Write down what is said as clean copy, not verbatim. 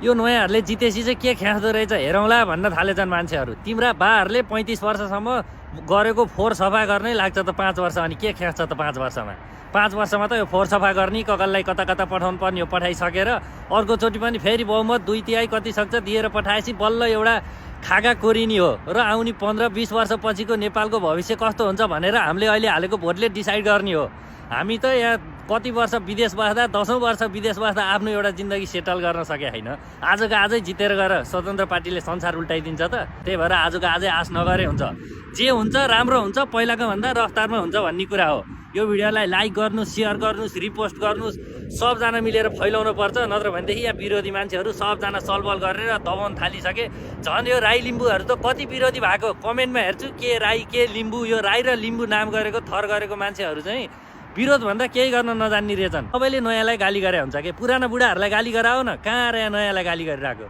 यो नयाँहरूले जितेपछि चाहिँ के ख्याँच्दो रहेछ हेरौँला भन्न थालेछन् मान्छेहरू। तिम्रा बाहरूले 35 वर्षसम्म गरेको फोहोर सफा गर्नै लाग्छ त 5 वर्ष, अनि के ख्याँच्छ त 5 वर्षमा? 5 वर्षमा त यो फोहोर सफा गर्ने, कसलाई कता कता पठाउनु पर्ने हो पठाइसकेर अर्कोचोटि पनि फेरि बहुमत 2/3 कति सक्छ दिएर पठाएपछि बल्ल एउटा खागा कोरिनी हो र आउने 15-20 वर्षपछिको नेपालको भविष्य कस्तो हुन्छ भनेर हामीले अहिले हालेको भोटले डिसाइड गर्ने हो। हामी त यहाँ कति वर्ष विदेश बस्दा, 10औं वर्ष विदेश बस्दा आफ्नो एउटा जिन्दगी सेटल गर्न सके होइन। आजको आजै जितेर गएर स्वतन्त्र पार्टीले संसार उल्टाइदिन्छ त? त्यही भएर आजको आजै आश नगरे हुन्छ। जे हुन्छ राम्रो हुन्छ, पहिलाको भन्दा रफ्तारमा हुन्छ भन्ने कुरा हो। यो भिडियोलाई लाइक गर्नुहोस्, सेयर गर्नुहोस्, रिपोस्ट गर्नुहोस्, सबजना मिलेर फैलाउनु पर्छ। नत्र भनेदेखि यहाँ विरोधी मान्छेहरू सबजना सलबल गरेर दबाउन थालिसके। झन् यो राई लिम्बूहरू त कति विरोधी भएको कमेन्टमा हेर्छु, के राई के लिम्बू, यो राई र लिम्बू नाम गरेको थर गरेको मान्छेहरू चाहिँ विरोध भन्दा केही गर्न नजान्ने रहेछन्। सबैले नयाँलाई गाली गरे हुन्छ कि? पुराना बुढाहरूलाई गाली गराओ न, कहाँ आएर नयाँलाई गाली गरिरहेको?